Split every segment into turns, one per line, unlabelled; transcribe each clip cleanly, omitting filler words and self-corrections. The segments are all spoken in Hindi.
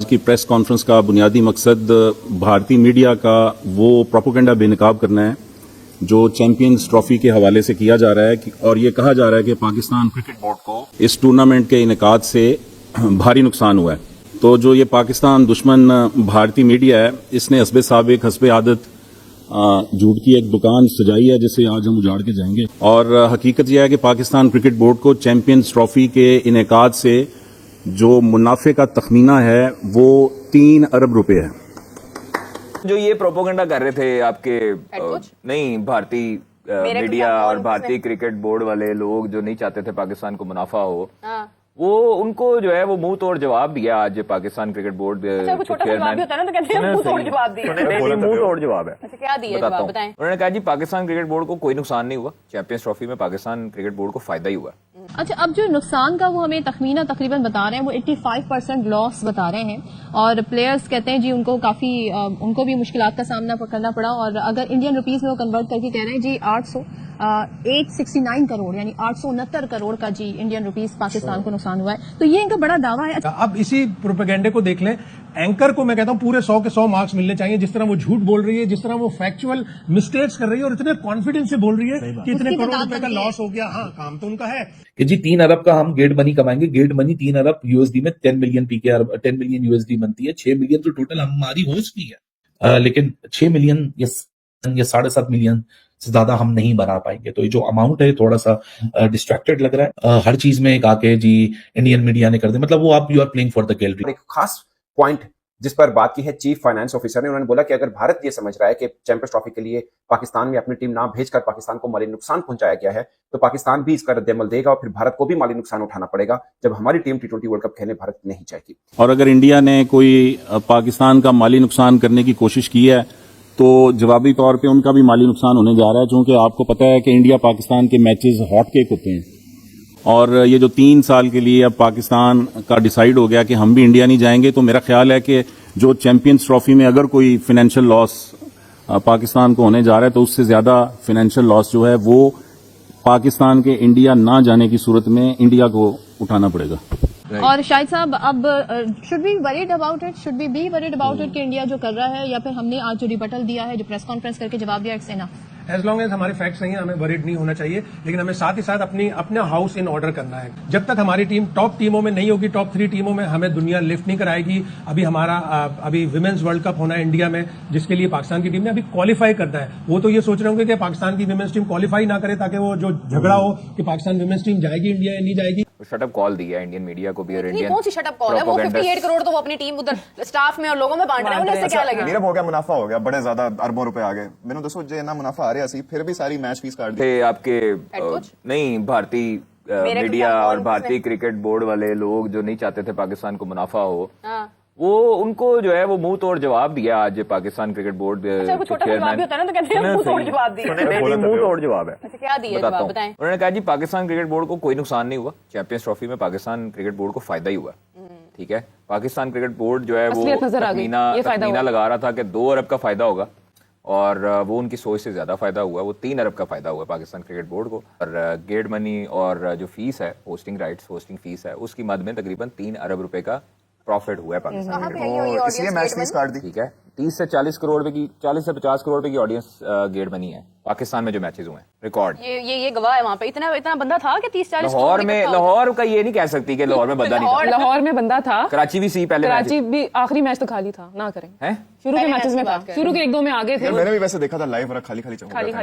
की प्रेस कॉन्फ्रेंस का बुनियादी मकसद भारतीय मीडिया का वो प्रोपोगेंडा बेनकाब करना है जो चैंपियंस ट्रॉफी के हवाले से किया जा रहा है और ये कहा जा रहा है कि पाकिस्तान क्रिकेट बोर्ड को इस टूर्नामेंट के इनेकाद से भारी नुकसान हुआ है। तो जो ये पाकिस्तान दुश्मन भारतीय मीडिया है, इसने हस्बे साबिक हस्बे आदत झूठ की एक दुकान सजाई है जिसे आज हम उजाड़ के जाएंगे। और हकीकत यह है कि पाकिस्तान क्रिकेट बोर्ड को चैंपियंस ट्रॉफी के इनेकाद से जो मुनाफे का तखमीना है वो 3 अरब रुपए है।
जो ये प्रोपोगंडा कर रहे थे आपके नहीं भारतीय मीडिया और भारतीय क्रिकेट बोर्ड वाले लोग जो नहीं चाहते थे पाकिस्तान को मुनाफा हो, वो उनको जो है वो मुंह तोड़ जवाब दिया आज पाकिस्तान क्रिकेट बोर्ड
मुंह तोड़ जवाब
है।
अच्छा, क्या दिया जवाब बताएं।
उन्होंने कहा जी पाकिस्तान क्रिकेट बोर्ड को कोई नुकसान नहीं हुआ, चैंपियंस ट्रॉफी में पाकिस्तान क्रिकेट बोर्ड को फायदा ही हुआ।
अच्छा, अब जो नुकसान का वो हमें तखमीना तकरीबन बता रहे हैं वो 85% लॉस बता रहे हैं और प्लेयर्स कहते हैं जी उनको काफी उनको भी मुश्किलात का सामना करना पड़ा। और अगर इंडियन रुपीस में वो कन्वर्ट करके कह रहे हैं जी 869 करोड़ यानी 869 करोड़ का जी इंडियन रुपीस पाकिस्तान को नुकसान हुआ है। तो ये इनका बड़ा दावा है।
अब इसी प्रोपेगेंडे को देख लें, एंकर को मैं कहता हूं पूरे 100 के 100 मार्क्स मिलने चाहिए। जिस तरह वो झूठ बोल रही है, जिस तरह वो फैक्चुअल मिस्टेक्स कर रही है और इतने कॉन्फिडेंस से बोल रही है कि इतने करोड़ रुपए का लॉस हो गया। हाँ, काम तो उनका है
कि जी 3 अरब का हम गेट मनी कमाएंगे। गेट मनी 3 अरब यूएसडी में 10 मिलियन पीके 10 मिलियन यूएसडी बनती है। 6 मिलियन तो टोटल हमारी होस्ट की है, लेकिन 6 मिलियन या 7.5 मिलियन से ज्यादा हम नहीं बना पाएंगे। तो ये जो अमाउंट है थोड़ा सा डिस्ट्रैक्टेड लग रहा है। हर चीज में एक आके जी इंडियन मीडिया ने कर दिया, मतलब वो आप you are playing for the gallery.
एक खास पॉइंट जिस पर बात की है चीफ फाइनेंस ऑफिसर ने, उन्होंने बोला कि अगर भारत ये समझ रहा है कि चैंपियंस ट्रॉफी के लिए पाकिस्तान में अपनी टीम ना भेजकर पाकिस्तान को माली नुकसान पहुंचाया गया है, तो पाकिस्तान भी इसका रद्देअमल देगा और फिर भारत को भी माली नुकसान उठाना पड़ेगा जब हमारी टीम T20 वर्ल्ड कप खेलने भारत नहीं जाएगी।
और अगर इंडिया ने कोई पाकिस्तान का माली नुकसान करने की कोशिश की है तो जवाबी तौर पे उनका भी माली नुकसान होने जा रहा है, क्योंकि आपको पता है कि इंडिया पाकिस्तान के मैचेस हॉट केक होते हैं। और ये जो 3 साल के लिए अब पाकिस्तान का डिसाइड हो गया कि हम भी इंडिया नहीं जाएंगे, तो मेरा ख्याल है कि जो चैंपियंस ट्रॉफी में अगर कोई फाइनेंशियल लॉस पाकिस्तान को होने जा रहा है तो उससे ज्यादा फाइनेंशियल लॉस जो है वो पाकिस्तान के इंडिया ना जाने की सूरत में इंडिया को उठाना पड़ेगा।
और शाहिद साहब, अब should be worried about it, should be worried about it कि इंडिया जो कर रहा है, या फिर हमने आज जो रिबटल दिया है, जो प्रेस कॉन्फ्रेंस करके जवाब दिया, it's enough.
As long as हमारे फैक्ट्स नहीं है हमें वरीड नहीं होना चाहिए, लेकिन हमें साथ ही साथ अपना हाउस इन ऑर्डर करना है। जब तक हमारी टीम टॉप टीमों में नहीं होगी, टॉप 3 टीमों में, हमें दुनिया लिफ्ट नहीं कराएगी। अभी विमेंस वर्ल्ड कप होना है इंडिया में, जिसके लिए पाकिस्तान की टीम ने अभी क्वालिफाई करना है। वो तो ये सोच रहे होंगे कि पाकिस्तान की विमेंस टीम क्वालिफाई ना करे ताकि वो जो झगड़ा हो कि पाकिस्तान विमेंस टीम जाएगी इंडिया या नहीं जाएगी।
शटअप कॉल दिया इंडियन मीडिया को भी और इंडियन
कौन सी शटअप कॉल है? वो 58 करोड़ तो वो अपनी टीम उधर स्टाफ में और लोगों में बांट रहे हैं, उन्हें इससे क्या लगेगा?
नीरव हो गया, मुनाफा हो गया, बड़े ज्यादा अरबों रुपए आ गए। मैंने दसो जे ना मुनाफा आ रहा सी, फिर भी सारी मैच फीस काट दी।
आपके नहीं भारतीय मीडिया और भारतीय क्रिकेट बोर्ड वाले लोग जो नहीं चाहते थे पाकिस्तान को मुनाफा हो, वो उनको जो है वो मुंह तोड़ जवाब दिया आज पाकिस्तान क्रिकेट बोर्ड
मुंह तोड़ जवाब
है।
अच्छा, क्या दिया जवाब बताएं।
उन्होंने कहा जी पाकिस्तान क्रिकेट बोर्ड को कोई नुकसान नहीं हुआ, चैंपियंस ट्रॉफी में पाकिस्तान क्रिकेट बोर्ड को फायदा ही हुआ। ठीक है, पाकिस्तान क्रिकेट बोर्ड जो है वो तखमीना लगा रहा था कि 2 अरब का फायदा होगा और वो उनकी सोच से ज्यादा फायदा हुआ, वो 3 अरब का फायदा हुआ पाकिस्तान क्रिकेट बोर्ड को। और गेट मनी और जो फीस है, होस्टिंग राइट्स, होस्टिंग फीस है, उसकी मद में तकरीबन 3 अरब रुपए का प्रॉफिट हुआ है पाकिस्तान क्रिकेट,
इसलिए मैच फीस काट दी।
ठीक है, 30 से 40 करोड़ रुपए की, 40 से 50 करोड़ रुपए की ऑडियंस गेट बनी है पाकिस्तान में जो मैचेस हुए हैं, रिकॉर्ड।
ये गवाह है वहाँ पे। इतना बंदा था कि 30-40
लाहौर का ये नहीं कह सकती कि लाहौर में बंदा नहीं था।
लाहौर में बंदा था,
कराची भी सी पहले,
कराची भी आखिरी मैच तो खाली था, ना करें हैं, शुरू के मैचेस में था, शुरू के 1-2 में आगे थे।
मैंने भी वैसे देखा था लाइव, और खाली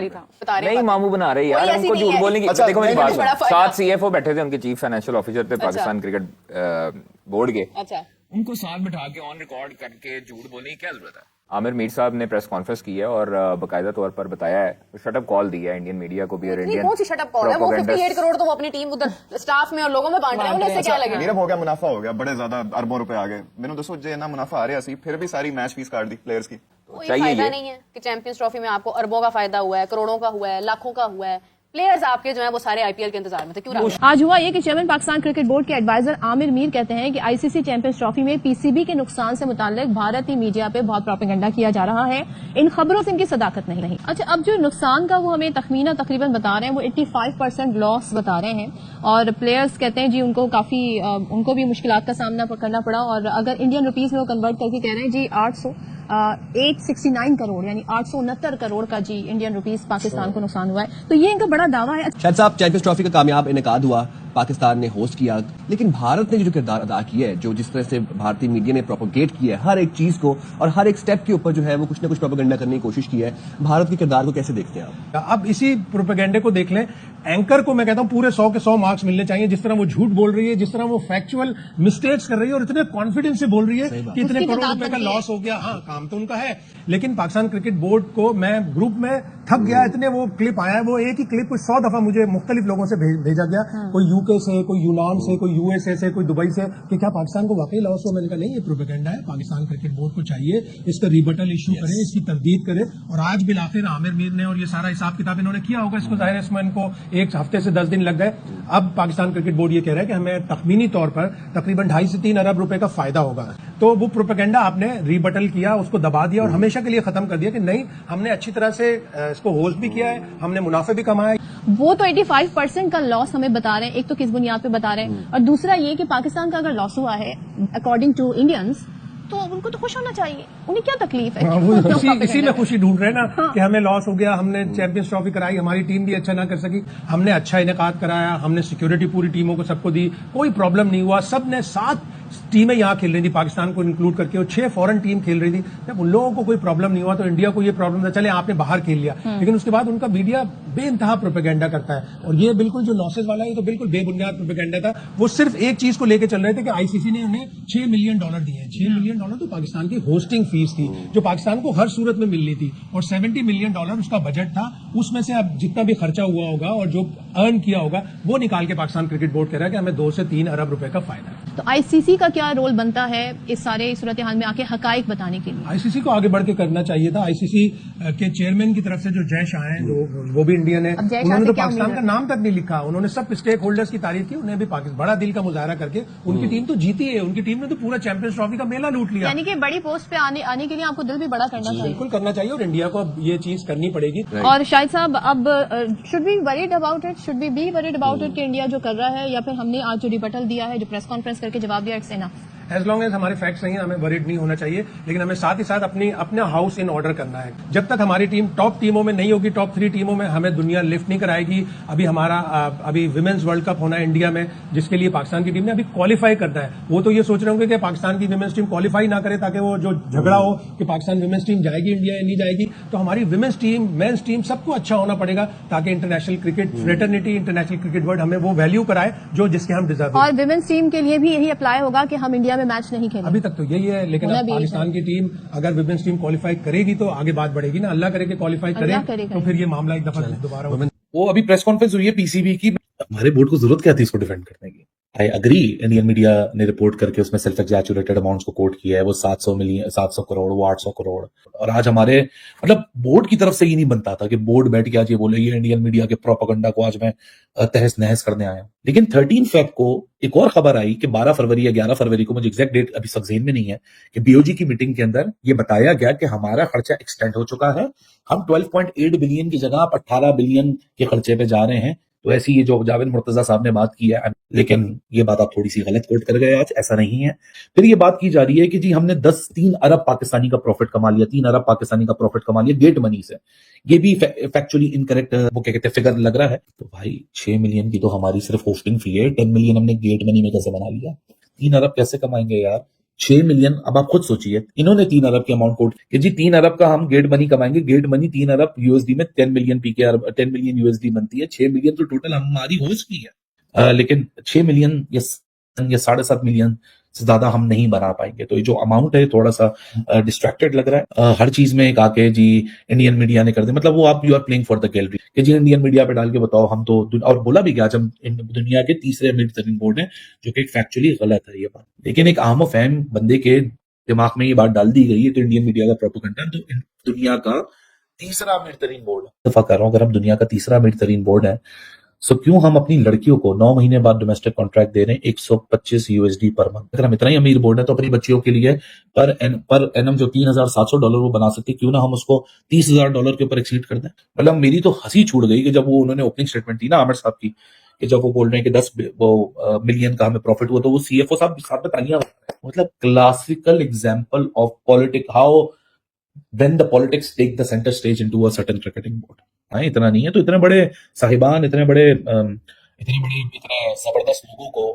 था।
नहीं मामू बना रहे यार, उनको झूठ बोलने की। देखो मेरी बात, 7 CFO बैठे थे, उनके चीफ फाइनेंशियल ऑफिसर थे पाकिस्तान क्रिकेट बोर्ड के।
अच्छा,
उनको साथ बिठा के ऑन रिकॉर्ड करके झूठ बोलने की क्या जरूरत है? आमिर मीर साहब ने प्रेस कॉन्फ्रेंस की है और बाकायदा तौर पर बताया है, शटअप कॉल दिया है इंडियन मीडिया को भी और इंडियन
कौन सी शटअप कॉल है? वो 58 करोड़ तो वो अपनी टीम उधर स्टाफ में और लोगों में बांट रहे हैं, उन्हें इससे क्या लगेगा?
नीरव हो गया, मुनाफा हो गया, बड़े ज्यादा अरबों रुपए आ गए। मैंने दसो जे ना मुनाफा आ रहा सी, फिर भी सारी मैच फीस काट दी प्लेयर्स की।
कोई फायदा नहीं है कि चैंपियंस ट्रॉफी में आपको अरबों का फायदा हुआ है, करोड़ों का हुआ है, लाखों का हुआ है, प्लेयर्स आपके जो है वो सारे आईपीएल के इंतजार में थे, क्यों रहा?
आज हुआ ये कि चेयरमैन पाकिस्तान क्रिकेट बोर्ड के एडवाइजर आमिर मीर कहते हैं कि आईसीसी चैंपियंस ट्रॉफी में पीसीबी के नुकसान से मुताल्लिक भारतीय मीडिया पे बहुत प्रोपेगेंडा किया जा रहा है। इन खबरों से इनकी सदाकत नहीं। अच्छा, अब जो नुकसान का वो हमें तखमीना तकरीबन बता रहे हैं, वो 85% लॉस बता रहे हैं और प्लेयर्स कहते हैं जी उनको उनको भी मुश्किलात का सामना करना पड़ा। और अगर इंडियन रुपीज में वो कन्वर्ट करके कह रहे हैं जी 869 करोड़ यानी 869 करोड़ का जी इंडियन रुपीस पाकिस्तान को नुकसान हुआ है। तो ये इनका बड़ा दावा है।
शायद साहब, चैंपियंस ट्रॉफी का कामयाब इनेकाद हुआ, पाकिस्तान ने होस्ट किया, लेकिन भारत ने जो किरदार अदा किया है, जो जिस तरह से भारतीय मीडिया ने प्रोपोगेट किया है हर एक चीज को और हर एक स्टेप के ऊपर जो है वो कुछ ना कुछ प्रोपेगेंडा करने की कोशिश की है, भारत के किरदार को कैसे देखते हैं आप?
अब इसी प्रोपेगेंडे को देख लें। एंकर को मैं कहता हूं पूरे 100 के 100 मार्क्स मिलने चाहिए। जिस तरह वो झूठ बोल रही है, जिस तरह वो फैक्चुअल मिस्टेक्स कर रही है और इतने कॉन्फिडेंस से बोल रही है कि इतने करोड़ रुपए का लॉस हो गया। हाँ, काम तो उनका है, लेकिन पाकिस्तान क्रिकेट बोर्ड को मैं ग्रुप में थक गया। इतने वो क्लिप आया है, वो एक ही क्लिप 100 दफा मुझे मुख्तलिफ लोगों से भेजा गया। कोई यूके से, कोई यूनान से, कोई यूएसए से, कोई दुबई से, कि क्या पाकिस्तान को वाकई लॉस हो। मैंने कहा नहीं, ये प्रोपेगेंडा है। पाकिस्तान क्रिकेट बोर्ड को चाहिए इसका रिबटल इशू करे, इसकी तरदीद करे। और आज बिलाखिर आमिर मीर ने और ये सारा हिसाब किताब इन्होंने किया होगा। इसको जाहिर है इसमें इनको एक हफ्ते से 10 दिन लग गए। अब पाकिस्तान क्रिकेट बोर्ड ये कह रहा है कि हमें तखमीनी तौर पर तकरीबन 2.5 से 3 अरब रुपए का फायदा होगा। तो वो प्रोपेगेंडा आपने रिबटल किया, उसको दबा दिया और हमेशा के लिए खत्म कर दिया कि नहीं, हमने अच्छी तरह से इसको होस्ट भी किया है, हमने मुनाफे भी कमाए।
वो तो 85% का लॉस हमें बता रहे हैं, एक तो किस बुनियाद पे बता रहे हैं, और दूसरा ये कि पाकिस्तान का अगर लॉस हुआ है अकॉर्डिंग टू इंडियंस तो उनको तो खुश होना चाहिए। उन्हें क्या तकलीफ है?
इसी में खुशी ढूंढ रहे हैं ना कि हमें लॉस हो गया, हमने चैंपियंस ट्रॉफी कराई, हमारी टीम भी अच्छा ना कर सकी, हमने अच्छा इनेकाद कराया, हमने सिक्योरिटी पूरी टीमों को सबको दी, कोई प्रॉब्लम नहीं हुआ। सबने 7 टीमें यहाँ खेल रही थी पाकिस्तान को इंक्लूड करके और 6 फॉरेन टीम खेल रही थी। जब उन लोगों को कोई प्रॉब्लम नहीं हुआ तो इंडिया को ये प्रॉब्लम था, चले आपने बाहर खेल लिया। लेकिन उसके बाद उनका मीडिया बेइंतहा प्रोपेगेंडा करता है। और ये बिल्कुल जो लॉसेज वाला है, ये तो बिल्कुल बेबुनियाद प्रोपेगेंडा था। वो सिर्फ एक चीज को लेकर चल रहे थे कि आईसीसी ने उन्हें $6 मिलियन दिए। $6 मिलियन तो पाकिस्तान की होस्टिंग फीस थी जो पाकिस्तान को हर सूरत में मिलनी थी, और $70 मिलियन उसका बजट था। उसमें से अब जितना भी खर्चा हुआ होगा और जो अर्न किया होगा वो निकाल के पाकिस्तान क्रिकेट बोर्ड कह रहा है कि हमें 2 से 3 अरब रुपए का फायदा है।
तो आईसीसी का क्या रोल बनता है इस सारे सूरत हाल में आके हकाइक बताने के लिए?
आईसीसी को आगे बढ़ के करना चाहिए था। आईसीसी के चेयरमैन की तरफ से जो जय शाह हैं, वो भी इंडियन है, उन्होंने तो पाकिस्तान का नाम तक नहीं लिखा। उन्होंने सब स्टेक होल्डर्स की तारीफ की, उन्हें भी पाकिस्तान बड़ा दिल का मुजाहरा करके उनकी टीम तो जीती है, उनकी टीम ने तो पूरा चैंपियंस ट्रॉफी का मेला लूट लिया।
यानी कि बड़ी पोस्ट पे आने के लिए आपको दिल भी बड़ा करना चाहिए।
बिल्कुल करना चाहिए और इंडिया को अब ये चीज करनी पड़ेगी।
और शाहिद साहब, अब should be worried about it, should be worried about it कि इंडिया जो कर रहा है, या फिर हमने आज जो रिबटल दिया है, जो प्रेस कॉन्फ्रेंस करके जवाब दिया, it's enough?
As long as हमारे फैक्ट्स नहीं है, हमें वरीड नहीं होना चाहिए, लेकिन हमें साथ ही साथ अपना हाउस इन ऑर्डर करना है। जब तक हमारी टीम टॉप टीमों में नहीं होगी, टॉप 3 टीमों में, हमें दुनिया लिफ्ट नहीं कराएगी। अभी विमेंस वर्ल्ड कप होना है इंडिया में, जिसके लिए पाकिस्तान की टीम ने अभी क्वालिफाई करना है। वो तो ये सोच रहे होंगे कि पाकिस्तान की विमेंस टीम क्वालिफाई ना करे, ताकि वो जो झगड़ा हो कि पाकिस्तान विमेंस टीम जाएगी इंडिया या नहीं जाएगी। तो हमारी विमेंस टीम, मेंस टीम, सबको अच्छा होना पड़ेगा ताकि international cricket fraternity, international cricket world हमें वो वैल्यू कराए जो जिसके हम डिजर्व।
और विमेंस टीम के लिए भी यही अप्लाई होगा कि हम इंडिया में मैच नहीं खेलें।
अभी तक तो यही है, लेकिन अब पाकिस्तान की टीम अगर विमेंस टीम क्वालिफाई करेगी तो आगे बात बढ़ेगी ना। अल्लाह करे कि क्वालिफाई करे तो फिर ये मामला एक दफा दोबारा होगा।
वो अभी प्रेस कॉन्फ्रेंस हुई है पीसीबी की, हमारे बोर्ड को जरूरत क्या थी इसको डिफेंड करने की? आई अग्री, इंडियन मीडिया ने रिपोर्ट करके उसमें सेल्फ एग्जैचुरेटेड अमाउंट्स को कोट किया है, वो 700 करोड़, वो 800 करोड़। और आज हमारे बोर्ड की तरफ से ही नहीं बनता था कि बोर्ड बैठ के आज ये बोले ये इंडियन मीडिया के प्रोपेगेंडा को आज मैं तहस नहस करने आया। लेकिन 13 फेब को एक और खबर आई कि 12 फरवरी या 11 फरवरी को, मुझे एग्जैक्ट डेट अभी सजेन में नहीं है, कि बीओजी की मीटिंग के अंदर ये बताया गया कि हमारा खर्चा एक्सटेंड हो चुका है, हम 12.8 बिलियन की जगह आप 18 बिलियन के खर्चे पे जा रहे हैं। तो ऐसी ये जो जावेद मुर्तजा साहब ने बात की है, लेकिन ये बात आप थोड़ी सी गलत कोट कर गए आज, ऐसा नहीं है। फिर ये बात की जा रही है कि जी हमने 3 अरब पाकिस्तानी का प्रॉफिट कमा लिया, 3 अरब पाकिस्तानी का प्रॉफिट कमा लिया गेट मनी से। ये भी फैक्चुअली इनकरेक्ट वो क्या कहते हैं फिगर लग रहा है। तो भाई 6 मिलियन की तो हमारी सिर्फ होस्टिंग फी है, 10 मिलियन हमने गेट मनी में कैसे बना लिया? 3 अरब कैसे कमाएंगे यार? 6 मिलियन, अब आप खुद सोचिए, इन्होंने 3 अरब की अमाउंट कोट कि जी 3 अरब का हम गेट मनी कमाएंगे। गेट मनी 3 अरब यूएसडी में 10 मिलियन $10 मिलियन यूएसडी बनती है। 6 मिलियन तो टोटल हमारी होस्ट की है, लेकिन 6 मिलियन या 7.5 मिलियन से ज्यादा हम नहीं बना पाएंगे। तो ये जो अमाउंट है थोड़ा सा डिस्ट्रैक्टेड लग रहा है। हर चीज में एक आके जी इंडियन मीडिया ने कर दिया, मतलब वो आप you are playing for the gallery कि जी इंडियन मीडिया पे डाल के बताओ हम तो, और बोला भी कि आज हम दुनिया के तीसरे मिड टर्निंग बोर्ड है, जो कि फैक्चुअली गलत है ये बात। लेकिन एक आम फैम बंदे के दिमाग में ये बात डाल दी गई है तो इंडियन मीडिया का प्रोपेगेंडा तो दुनिया का तीसरा अमीर तरीन बोर्ड है, दफा कर रहा हूं, अगर हम दुनिया का तीसरा अमीर तरीन बोर्ड है, सो क्यों हम अपनी लड़कियों को 9 महीने बाद डोमेस्टिक कॉन्ट्रैक्ट दे रहे हैं 125 USD पर मंथ। अगर हम इतना ही अमीर बोर्ड है तो अपनी बच्चियों के लिए पर एनम जो $3,700 वो बना सकती, क्यों ना हम उसको $30,000 के ऊपर एक्सीड कर दें। मतलब मेरी तो हंसी छूट गई कि जब वो उन्होंने ओपनिंग स्टेटमेंट दी ना आमिर साहब की, कि जब वो बोल रहे हैं कि 10 मिलियन का हमें प्रॉफिट हुआ, तो वो CFO साहब साथ में तालियां, मतलब classical example of politic, how when the politics take the center stage into a certain cricketing board। हाँ, इतना नहीं है तो इतने बड़े साहिबान, इतने जबरदस्त लोगों को,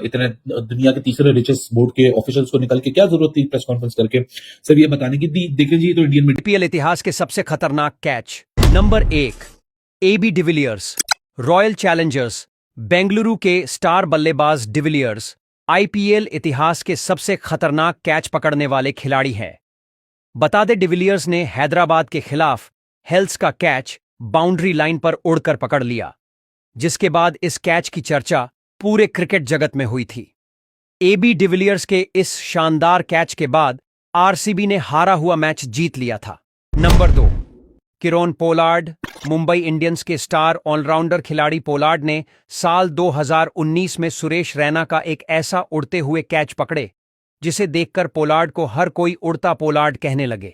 इतने दुनिया के तीसरे रिचेस्ट बोर्ड के ऑफिशियल्स को निकल के क्या जरूरत थी प्रेस कॉन्फ्रेंस करके सब ये बताने की। देखिए जी, तो इंडियन
IPL इतिहास के सबसे खतरनाक catch. Number 1, AB de Villiers. Royal Challengers Bengaluru के स्टार बल्लेबाज डिविलियर्स IPL इतिहास के सबसे खतरनाक कैच पकड़ने वाले खिलाड़ी हैं। बता दे, डिविलियर्स ने हैदराबाद के खिलाफ हेल्स का कैच बाउंड्री लाइन पर उड़कर पकड़ लिया, जिसके बाद इस कैच की चर्चा पूरे क्रिकेट जगत में हुई थी। AB डिविलियर्स के इस शानदार कैच के बाद RCB ने हारा हुआ मैच जीत लिया था। Number 2, Kieron Pollard. Mumbai Indians के स्टार ऑलराउंडर खिलाड़ी पोलार्ड ने साल 2019 में सुरेश रैना का एक ऐसा उड़ते हुए कैच पकड़े जिसे देखकर पोलार्ड को हर कोई उड़ता पोलार्ड कहने लगे।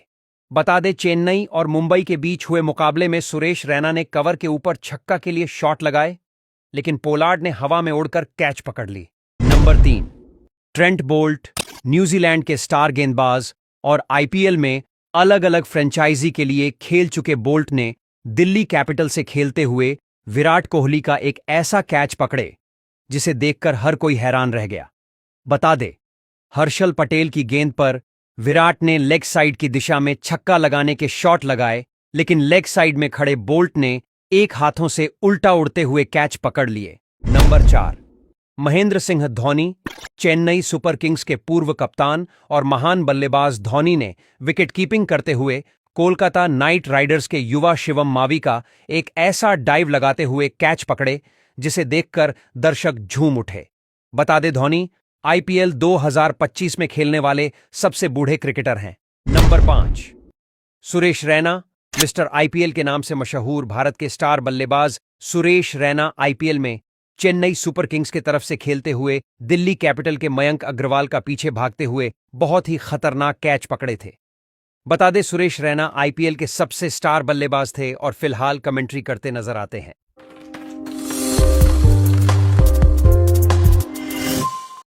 बता दे, चेन्नई और मुंबई के बीच हुए मुकाबले में सुरेश रैना ने कवर के ऊपर छक्का के लिए शॉट लगाए, लेकिन पोलार्ड ने हवा में उड़कर कैच पकड़ ली। Number 3, Trent Boult. न्यूजीलैंड के स्टार गेंदबाज और IPL में अलग अलग फ्रेंचाइजी के लिए खेल चुके बोल्ट ने दिल्ली कैपिटल से खेलते हुए विराट कोहली का एक ऐसा कैच पकड़े जिसे देखकर हर कोई हैरान रह गया। बता दे, हर्षल पटेल की गेंद पर विराट ने लेग साइड की दिशा में छक्का लगाने के शॉट लगाए, लेकिन लेग साइड में खड़े बोल्ट ने एक हाथों से उल्टा उड़ते हुए कैच पकड़ लिए। Number 4, Mahendra Singh Dhoni. Chennai super Kings के पूर्व कप्तान और महान बल्लेबाज धोनी ने विकेट कीपिंग करते हुए कोलकाता नाइट राइडर्स के युवा शिवम मावी का एक ऐसा डाइव लगाते हुए कैच पकड़े जिसे देखकर दर्शक झूम उठे। बता दे, धोनी IPL 2025 में खेलने वाले सबसे बूढ़े क्रिकेटर हैं। Number 5, Suresh Raina. Mister IPL के नाम से मशहूर भारत के स्टार बल्लेबाज सुरेश रैना IPL में चेन्नई सुपर किंग्स की तरफ से खेलते हुए दिल्ली कैपिटल के मयंक अग्रवाल का पीछे भागते हुए बहुत ही खतरनाक कैच पकड़े थे। बता दे, सुरेश रैना IPL के सबसे स्टार बल्लेबाज थे और फिलहाल कमेंट्री करते नजर आते हैं।